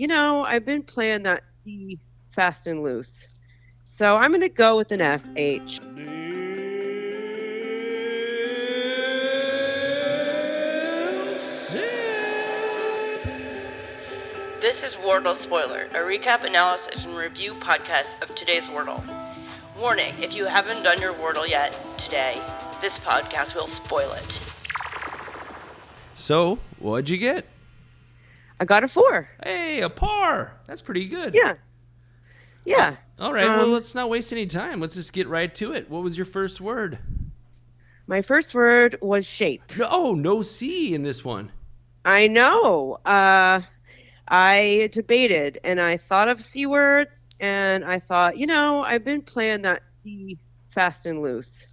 I've been playing that C fast and loose. So I'm going to go with an SH. This is Wordle Spoiler, a recap, analysis, and review podcast of today's Wordle. Warning, if you haven't done your Wordle yet today, this podcast will spoil it. So, what'd you get? I got a 4. Hey, a par. That's pretty good. Yeah. All right, well, let's not waste any time. Let's just get right to it. What was your first word? My first word was shape. No C in this one. I know. I debated and I thought of C words and I thought, I've been playing that C fast and loose.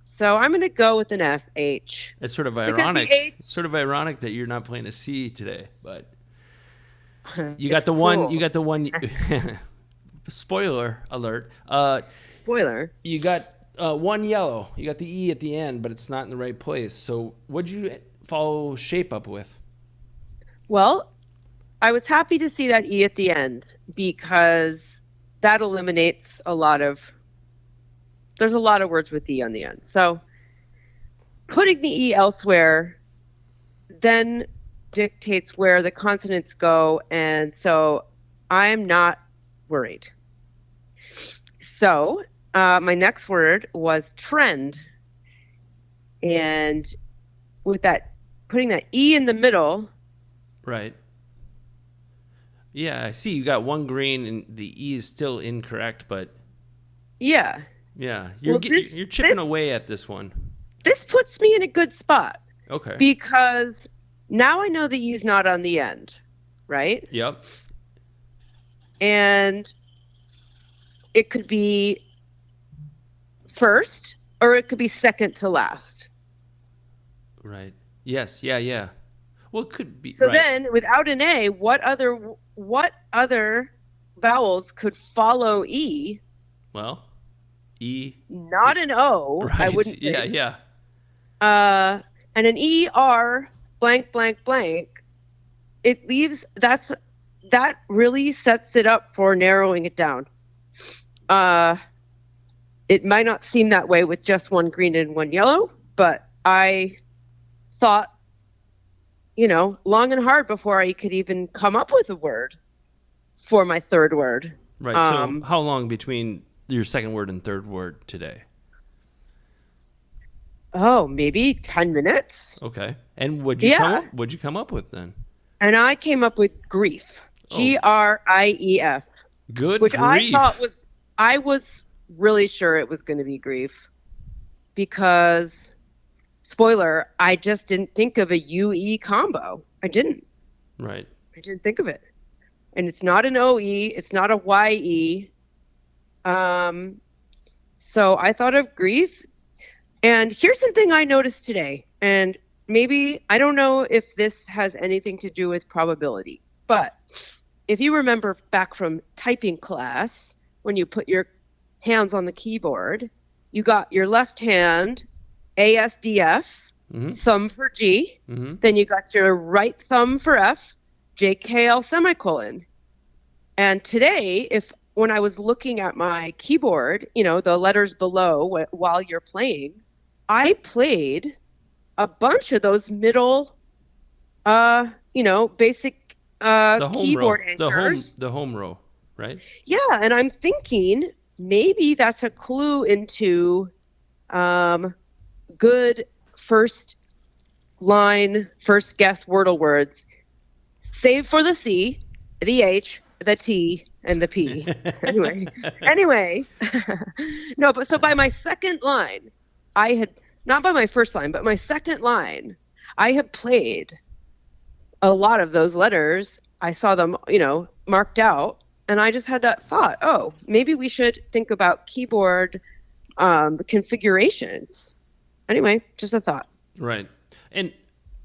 So I'm going to go with an SH. It's sort of ironic. It's sort of ironic that you're not playing a C today, but you got the one. You got the one. Spoiler alert. Spoiler. You got one yellow. You got the E at the end, but it's not in the right place. So what'd you follow shape up with? Well, I was happy to see that E at the end because that eliminates there's a lot of words with E on the end. So putting the E elsewhere then dictates where the consonants go. And so I'm not worried. So my next word was trend. And with that, putting that E in the middle. Right. Yeah, I see you got one green and the E is still incorrect, but yeah, you're chipping away at this one. This puts me in a good spot. Okay. Because now I know the E is not on the end, right? Yep. And it could be first or it could be second to last. Right. Yes. Yeah. Well, it could be. So right. Then, without an A, what other vowels could follow E? Well, E. Not an O. Right. I wouldn't. Yeah. And an ER blank blank blank. It leaves that really sets it up for narrowing it down. It might not seem that way with just one green and one yellow, but I thought, long and hard before I could even come up with a word for my third word. Right. So how long between your second word and third word today? Oh, maybe 10 minutes. Okay. And what'd you come up with then? And I came up with grief. Grief. Good which grief. I was really sure it was going to be grief because, spoiler, I just didn't think of a UE combo. I didn't. Right. I didn't think of it. And it's not an OE. It's not a YE. So I thought of grief. And here's something I noticed today. And maybe, I don't know if this has anything to do with probability. But if you remember back from typing class, when you put your hands on the keyboard, you got your left hand ASDF, thumb for G. Mm-hmm. Then you got your right thumb for F, JKL semicolon. And today, when I was looking at my keyboard, the letters below while you're playing, I played a bunch of those middle, basic keyboard anchors. The home row, right? Yeah, and I'm thinking maybe that's a clue into good first guess Wordle words. Save for the C, the H, the T, and the P. Anyway. No, but so by my second line, I had, not by my first line, but my second line, I had played a lot of those letters. I saw them, marked out, and I just had that thought, maybe we should think about keyboard configurations. Anyway, just a thought. Right. And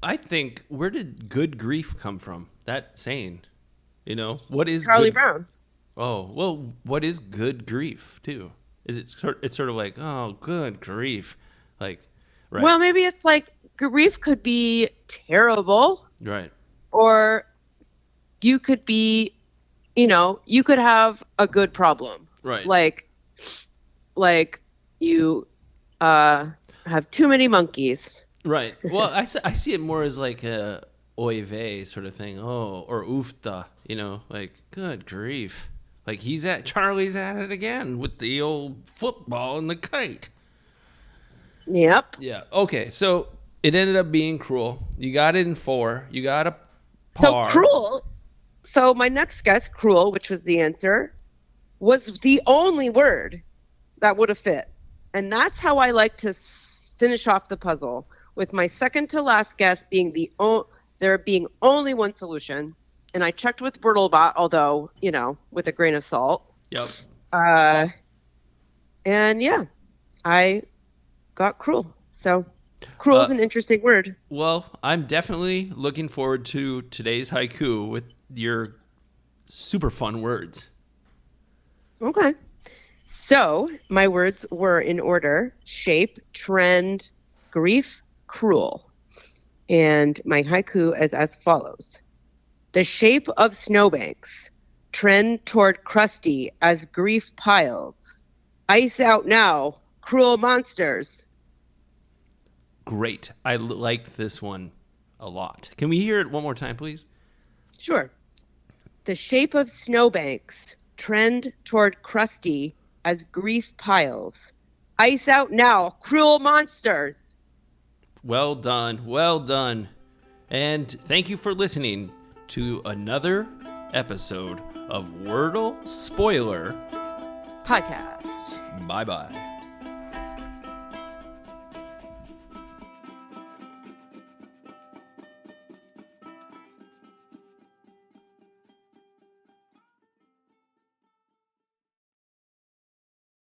I think, where did good grief come from? That saying, what is Charlie Brown? Oh, well, what is good grief too? Is it it's sort of like, oh, good grief, like, right? Well, maybe it's like grief could be terrible, right? Or you could be you could have a good problem. Right. Like you have too many monkeys. Right. Well, I see it more as like a oy vey sort of thing. Oh, or oofta, like good grief. Like Charlie's at it again with the old football and the kite. Yep. Yeah. Okay. So it ended up being cruel. You got it in 4. You got a So par. cruel. So my next guess, cruel, which was the answer, was the only word that would have fit. And that's how I like to finish off the puzzle, with my second to last guess being there being only one solution. And I checked with WordleBot, although, with a grain of salt. Yep. And yeah, I got cruel. So cruel is an interesting word. Well, I'm definitely looking forward to today's haiku with your super fun words. Okay. So my words were in order: shape, trend, grief, cruel. And my haiku is as follows. The shape of snowbanks, trend toward crusty as grief piles. Ice out now, cruel monsters. Great. I liked this one a lot. Can we hear it one more time, please? Sure. The shape of snowbanks, trend toward crusty as grief piles. Ice out now, cruel monsters. Well done. Well done. And thank you for listening to another episode of Wordle Spoiler Podcast. Bye-bye.